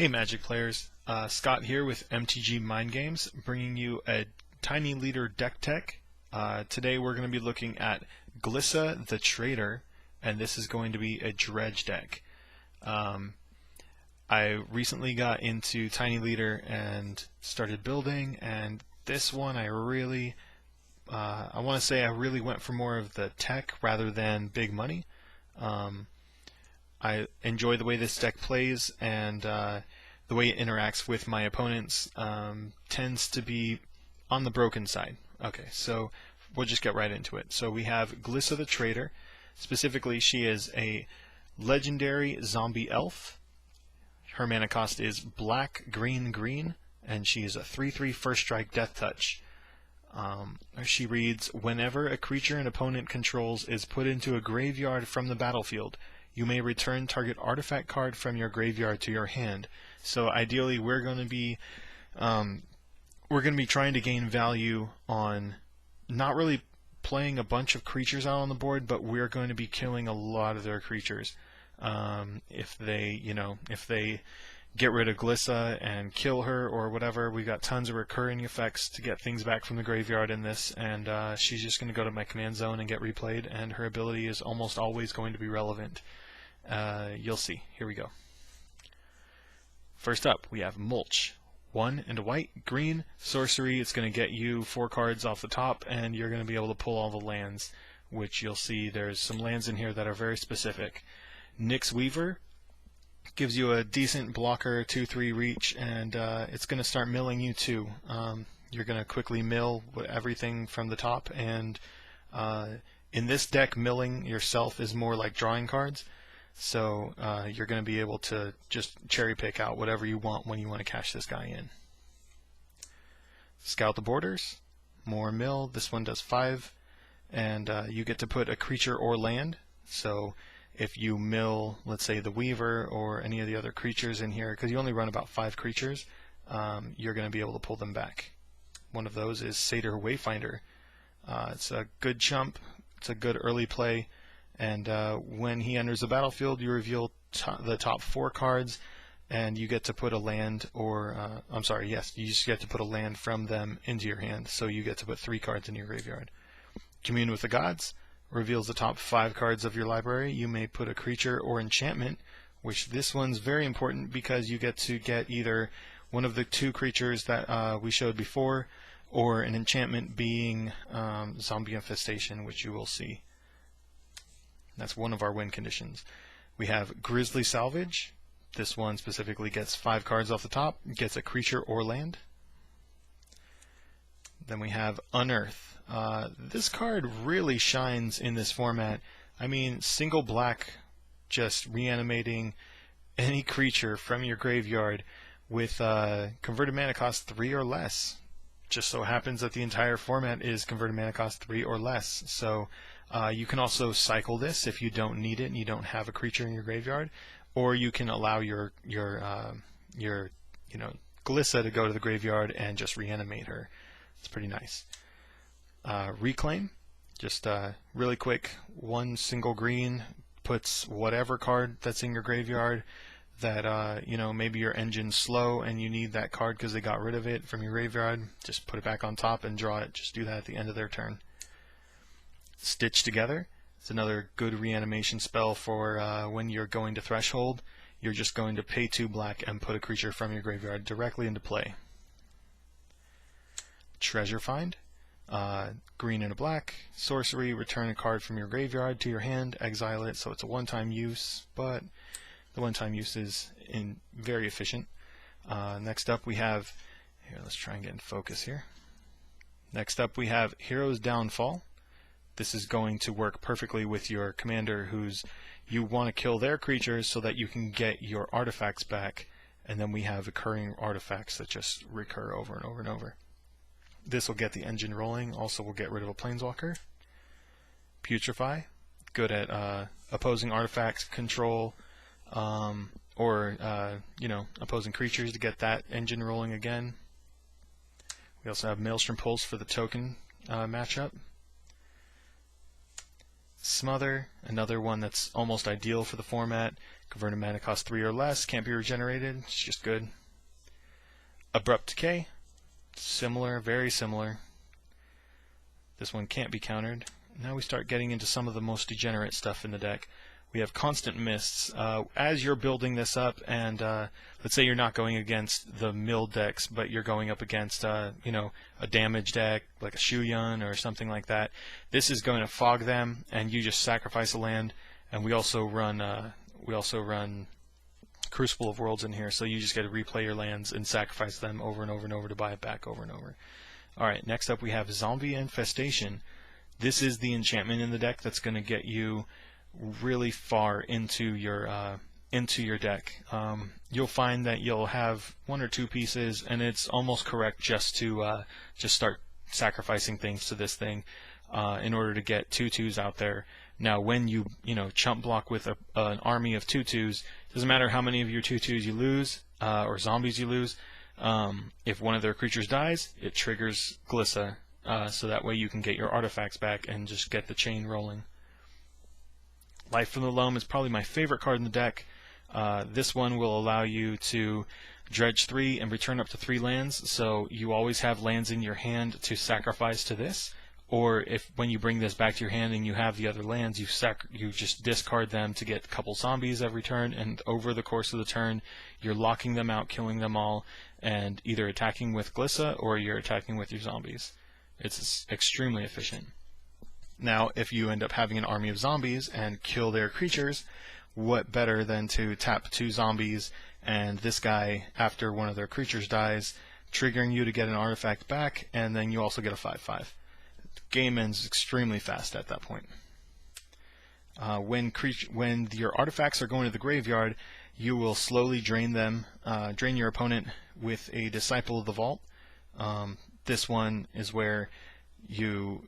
Hey Magic players, Scott here with MTG Mind Games, bringing you a Tiny Leader deck tech. Today we're going to be looking at Glissa the Traitor, and this is going to be a Dredge deck. I recently got into Tiny Leader and started building, and this one I want to say I really went for more of the tech rather than big money. I enjoy the way this deck plays, and the way it interacts with my opponents tends to be on the broken side. Okay, so we'll just get right into it. So we have Glissa the Traitor. Specifically, she is a legendary zombie elf. Her mana cost is black, green, green, and she is a 3/3 first strike death touch. She reads, whenever a creature an opponent controls is put into a graveyard from the battlefield, you may return target artifact card from your graveyard to your hand. So ideally, we're going to be trying to gain value on not really playing a bunch of creatures out on the board, but we're going to be killing a lot of their creatures. If they get rid of Glissa and kill her or whatever, we've got tons of recurring effects to get things back from the graveyard in this, and she's just going to go to my command zone and get replayed, and her ability is almost always going to be relevant. You'll see. Here we go. First up, we have Mulch. 1 and a white, green, sorcery. It's going to get you 4 cards off the top, and you're going to be able to pull all the lands, which you'll see there's some lands in here that are very specific. Nyx Weaver gives you a decent blocker, 2/3 reach, and it's going to start milling you too. You're going to quickly mill everything from the top, and in this deck, milling yourself is more like drawing cards. So you're going to be able to just cherry pick out whatever you want when you want to cash this guy in. Scout the borders, more mill. This one does 5, and you get to put a creature or land. So if you mill, let's say, the Weaver or any of the other creatures in here, because you only run about 5 creatures, you're going to be able to pull them back. One of those is Satyr Wayfinder. It's a good chump. It's a good early play. And when he enters the battlefield, you reveal the top 4 cards, and you get to put a land, or you just get to put a land from them into your hand. So you get to put 3 cards in your graveyard. Commune with the Gods reveals the top 5 cards of your library. You may put a creature or enchantment, which this one's very important because you get to get either one of the 2 creatures that we showed before, or an enchantment being Zombie Infestation, which you will see. That's one of our win conditions. We have Grisly Salvage. This one specifically gets 5 cards off the top, gets a creature or land. Then we have Unearth. This card really shines in this format. I mean, single black, just reanimating any creature from your graveyard with converted mana cost 3 or less. Just so happens that the entire format is converted mana cost 3 or less. So you can also cycle this if you don't need it and you don't have a creature in your graveyard, or you can allow your Glissa to go to the graveyard and just reanimate her. It's pretty nice. Reclaim, just really quick, 1 single green puts whatever card that's in your graveyard that maybe your engine's slow and you need that card because they got rid of it from your graveyard. Just put it back on top and draw it. Just do that at the end of their turn. Stitch Together. It's another good reanimation spell for when you're going to Threshold. You're just going to pay 2 black and put a creature from your graveyard directly into play. Treasure Find. Green and a black. Sorcery. Return a card from your graveyard to your hand. Exile it. So it's a one-time use, but the one-time use is very efficient. Next up we have... Here, let's try and get in focus here. Next up we have Hero's Downfall. This is going to work perfectly with your commander you want to kill their creatures so that you can get your artifacts back, and then we have recurring artifacts that just recur over and over and over. This will get the engine rolling. Also will get rid of a planeswalker. Putrefy, good at opposing artifacts, control, or opposing creatures to get that engine rolling again. We also have Maelstrom Pulse for the token matchup. Smother, another one that's almost ideal for the format. Converted mana cost 3 or less, can't be regenerated, it's just good. Abrupt Decay, similar, very similar. This one can't be countered. Now we start getting into some of the most degenerate stuff in the deck. We have Constant Mists. As you're building this up, and let's say you're not going against the mill decks, but you're going up against you know, a damage deck like a Shuyun or something like that. This is going to fog them, and you just sacrifice a land. And we also run Crucible of Worlds in here, so you just get to replay your lands and sacrifice them over and over and over to buy it back over and over. Alright, next up we have Zombie Infestation. This is the enchantment in the deck that's going to get you really far into your deck. You'll find that you'll have 1 or 2 pieces, and it's almost correct just to just start sacrificing things to this thing in order to get 2/2s out there. Now, when you chump block with an army of 2/2s, doesn't matter how many of your 2/2s you lose or zombies you lose. If one of their creatures dies, it triggers Glissa, so that way you can get your artifacts back and just get the chain rolling. Life from the Loam is probably my favorite card in the deck. This one will allow you to dredge 3 and return up to 3 lands, so you always have lands in your hand to sacrifice to this. Or if when you bring this back to your hand and you have the other lands, you just discard them to get a couple zombies every turn, and over the course of the turn you're locking them out, killing them all, and either attacking with Glissa or you're attacking with your zombies. It's extremely efficient. Now, if you end up having an army of zombies and kill their creatures, what better than to tap 2 zombies and this guy, after one of their creatures dies, triggering you to get an artifact back, and then you also get a 5/5. Game ends extremely fast at that point. When your artifacts are going to the graveyard, you will slowly drain them, drain your opponent with a Disciple of the Vault. This one is where you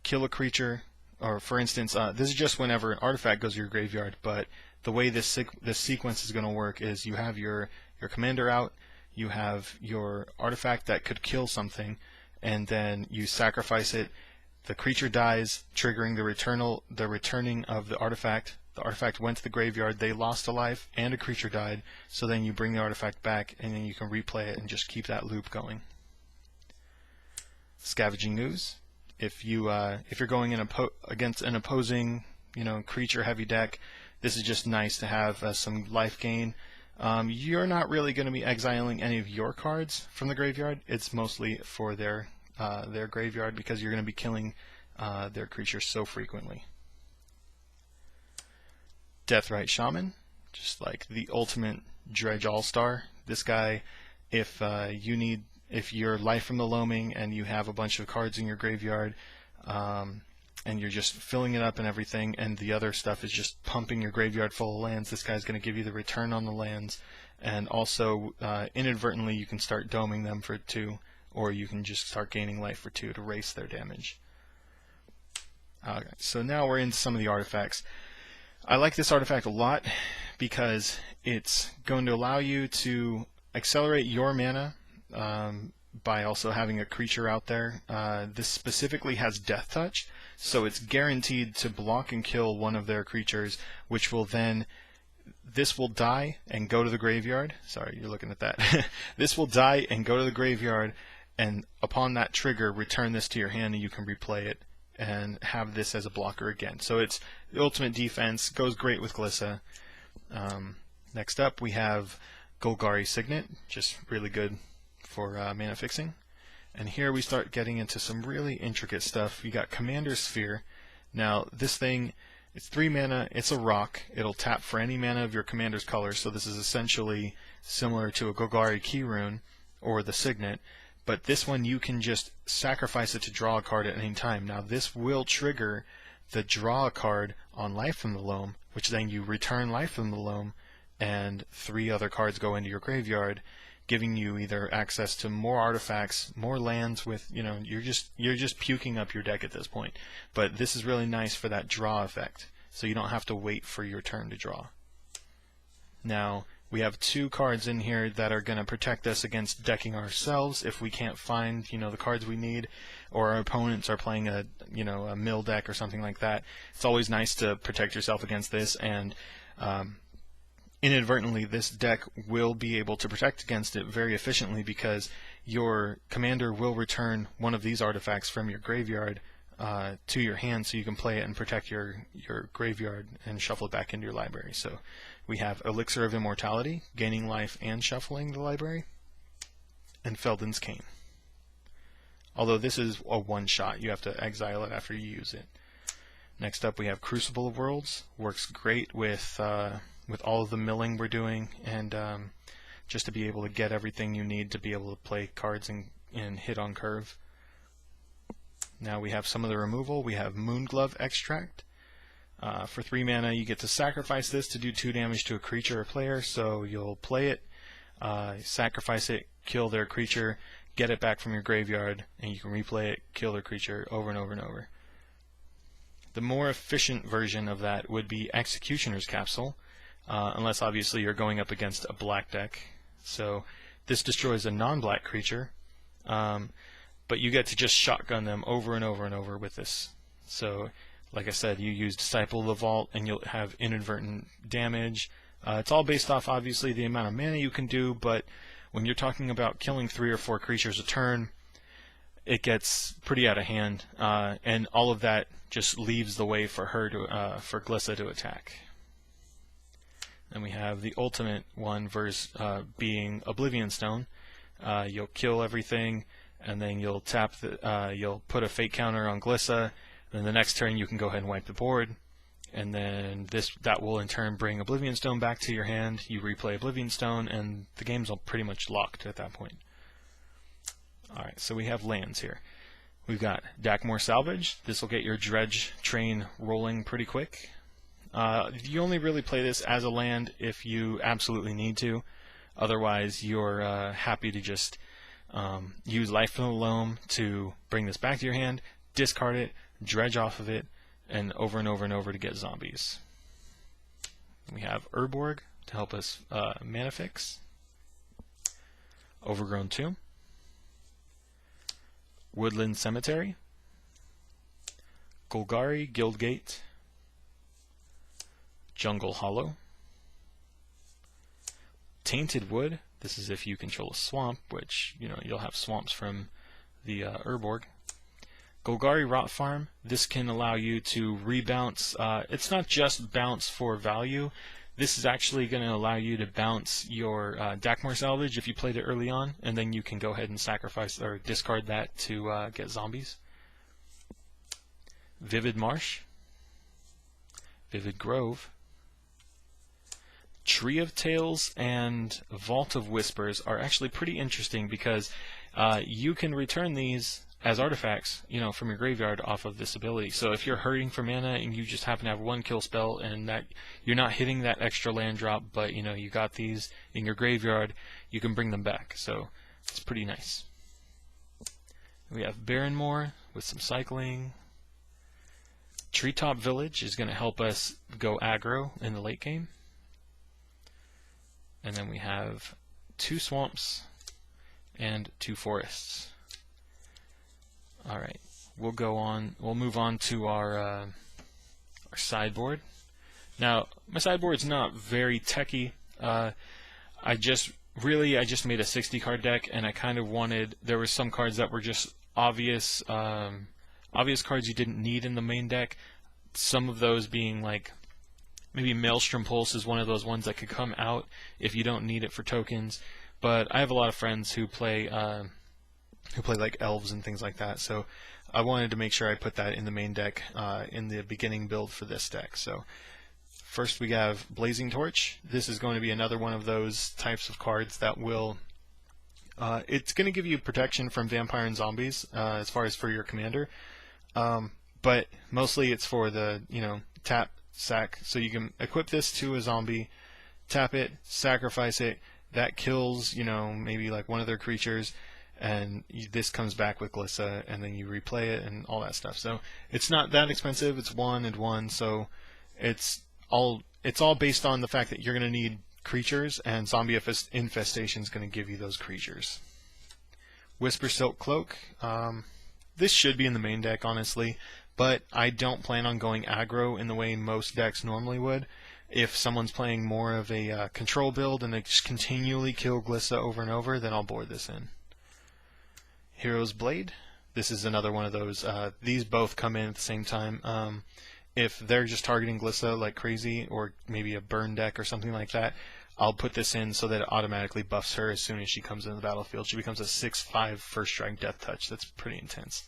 kill a creature, or for instance, this is just whenever an artifact goes to your graveyard, but the way this sequence is going to work is you have your commander out, you have your artifact that could kill something, and then you sacrifice it. The creature dies, triggering the returning of the artifact. The artifact went to the graveyard, they lost a life, and a creature died, so then you bring the artifact back, and then you can replay it and just keep that loop going. Scavenging Ooze. If you're going in against an opposing creature heavy deck, this is just nice to have some life gain. You're not really going to be exiling any of your cards from the graveyard. It's mostly for their graveyard, because you're going to be killing their creatures so frequently. Deathrite Shaman, just like the ultimate Dredge all-star. This guy, if you're life from the loaming and you have a bunch of cards in your graveyard, and you're just filling it up and everything, and the other stuff is just pumping your graveyard full of lands, this guy's going to give you the return on the lands, and also inadvertently you can start doming them for 2, or you can just start gaining life for 2 to race their damage. Okay, so now we're into some of the artifacts. I like this artifact a lot because it's going to allow you to accelerate your mana by also having a creature out there. This specifically has Death Touch, so it's guaranteed to block and kill one of their creatures, which will then, this will die and go to the graveyard. Sorry, you're looking at that. This will die and go to the graveyard, and upon that trigger, return this to your hand, and you can replay it and have this as a blocker again. So it's the ultimate defense, goes great with Glissa. Next up we have Golgari Signet, just really good for mana fixing. And here we start getting into some really intricate stuff. You got Commander Sphere. Now this thing, it's 3 mana, it's a rock, it'll tap for any mana of your commander's color, so this is essentially similar to a Golgari Keyrune or the Signet. But this one you can just sacrifice it to draw a card at any time. Now this will trigger the draw a card on Life from the Loam, which then you return Life from the Loam, and 3 other cards go into your graveyard, giving you either access to more artifacts, more lands with, you're just puking up your deck at this point. But this is really nice for that draw effect, so you don't have to wait for your turn to draw. Now, We have 2 cards in here that are going to protect us against decking ourselves if we can't find, the cards we need, or our opponents are playing a mill deck or something like that. It's always nice to protect yourself against this, and inadvertently this deck will be able to protect against it very efficiently because your commander will return one of these artifacts from your graveyard to your hand, so you can play it and protect your graveyard and shuffle it back into your library. So we have Elixir of Immortality, gaining life and shuffling the library, and Feldon's Cane. Although this is a one-shot, you have to exile it after you use it. Next up we have Crucible of Worlds. Works great with all of the milling we're doing, and just to be able to get everything you need to be able to play cards and hit on curve. Now we have some of the removal. We have Moonglove Extract. For 3 mana, you get to sacrifice this to do 2 damage to a creature or player. So you'll play it, sacrifice it, kill their creature, get it back from your graveyard, and you can replay it, kill their creature over and over and over. The more efficient version of that would be Executioner's Capsule, unless obviously you're going up against a black deck. So this destroys a non-black creature, but you get to just shotgun them over and over and over with this. So like I said, you use Disciple of the Vault and you'll have inadvertent damage. It's all based off obviously the amount of mana you can do, but when you're talking about killing 3 or 4 creatures a turn, it gets pretty out of hand, and all of that just leaves the way for her to for Glissa to attack. Then we have the ultimate one versus being Oblivion Stone. You'll kill everything, and then you'll tap you'll put a fate counter on Glissa. Then the next turn you can go ahead and wipe the board, and then that will in turn bring Oblivion Stone back to your hand. You replay Oblivion Stone, and the game's all pretty much locked at that point. Alright, so we have lands here. We've got Dakmor Salvage. This will get your Dredge train rolling pretty quick. You only really play this as a land if you absolutely need to. Otherwise, you're happy to just use Life from the Loam to bring this back to your hand, discard it, dredge off of it, and over and over to get zombies. We have Urborg to help us mana fix. Overgrown Tomb. Woodland Cemetery. Golgari Guildgate. Jungle Hollow. Tainted Wood. This is if you control a swamp, which you'll have swamps from the Urborg. Golgari Rot Farm. This can allow you to rebounce. It's not just bounce for value. This is actually going to allow you to bounce your Dakmor Salvage if you played it early on, and then you can go ahead and sacrifice or discard that to get zombies. Vivid Marsh. Vivid Grove. Tree of Tales and Vault of Whispers are actually pretty interesting because you can return these as artifacts, from your graveyard off of this ability. So if you're hurting for mana and you just happen to have 1 kill spell and that you're not hitting that extra land drop, but you got these in your graveyard, you can bring them back. So it's pretty nice. We have Barrenmoor with some cycling. Treetop Village is going to help us go aggro in the late game. And then we have 2 swamps and 2 forests. Alright, we'll move on to our sideboard. Now, my sideboard's not very techy. I just made a 60 card deck, and I kind of there were some cards that were just obvious cards you didn't need in the main deck. Some of those being like, maybe Maelstrom Pulse is one of those ones that could come out if you don't need it for tokens. But I have a lot of friends who play like elves and things like that, so I wanted to make sure I put that in the main deck in the beginning build for this deck. So first we have Blazing Torch. This is going to be another one of those types of cards that will it's going to give you protection from vampire and zombies as far as for your commander, but mostly it's for the tap sack, so you can equip this to a zombie, tap it, sacrifice it, that kills maybe like one of their creatures, and this comes back with Glissa, and then you replay it and all that stuff. So it's not that expensive. It's 1 and 1, so it's all based on the fact that you're going to need creatures, and Zombie Infestation is going to give you those creatures. Whisper Silk Cloak. This should be in the main deck, honestly, but I don't plan on going aggro in the way most decks normally would. If someone's playing more of a control build and they just continually kill Glissa over and over, then I'll board this in. Hero's Blade. This is another one of those. These both come in at the same time. If they're just targeting Glissa like crazy, or maybe a burn deck or something like that, I'll put this in so that it automatically buffs her as soon as she comes into the battlefield. She becomes a 6/5 first strike death touch. That's pretty intense.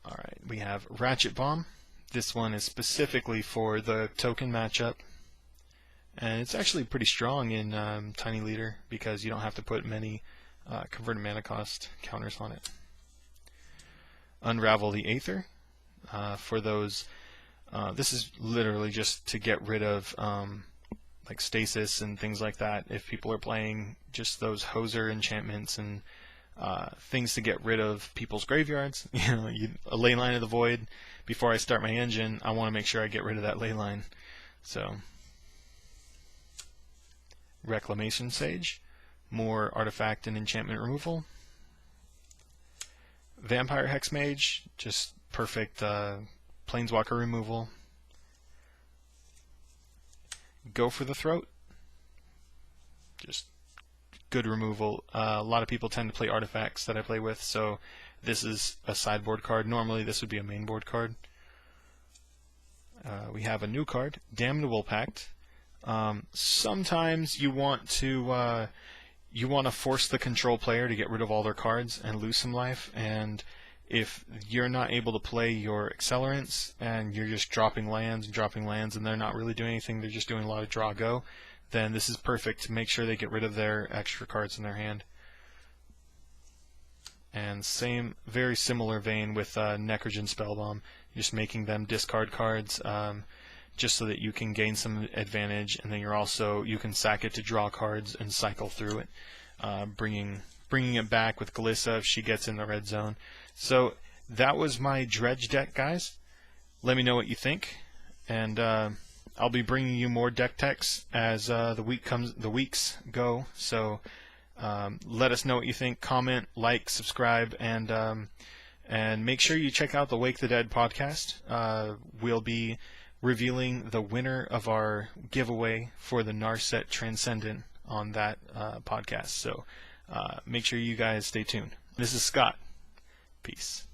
Alright, we have Ratchet Bomb. This one is specifically for the token matchup. And it's actually pretty strong in Tiny Leader because you don't have to put many converted mana cost counters on it. Unravel the Aether. For those, this is literally just to get rid of like stasis and things like that. If people are playing just those hoser enchantments and things to get rid of people's graveyards, a ley line of the void. Before I start my engine, I want to make sure I get rid of that ley line. So, Reclamation Sage, more artifact and enchantment removal. Vampire Hexmage, just perfect planeswalker removal. Go for the Throat, just good removal. A lot of people tend to play artifacts that I play with, so this is a sideboard card. Normally this would be a main board card. We have a new card, Damnable Pact. Sometimes you want to force the control player to get rid of all their cards and lose some life, and if you're not able to play your accelerants and you're just dropping lands and they're not really doing anything, they're just doing a lot of draw go, then this is perfect to make sure they get rid of their extra cards in their hand. And same, very similar vein with Necrogen Spellbomb, just making them discard cards just so that you can gain some advantage, and then you can sack it to draw cards and cycle through it, bringing it back with Glissa if she gets in the red zone. So that was my Dredge deck, guys. Let me know what you think, and I'll be bringing you more deck techs as the weeks go. So let us know what you think. Comment, like, subscribe, and make sure you check out the Wake the Dead podcast. We'll be revealing the winner of our giveaway for the Narset Transcendent on that podcast. So make sure you guys stay tuned. This is Scott. Peace.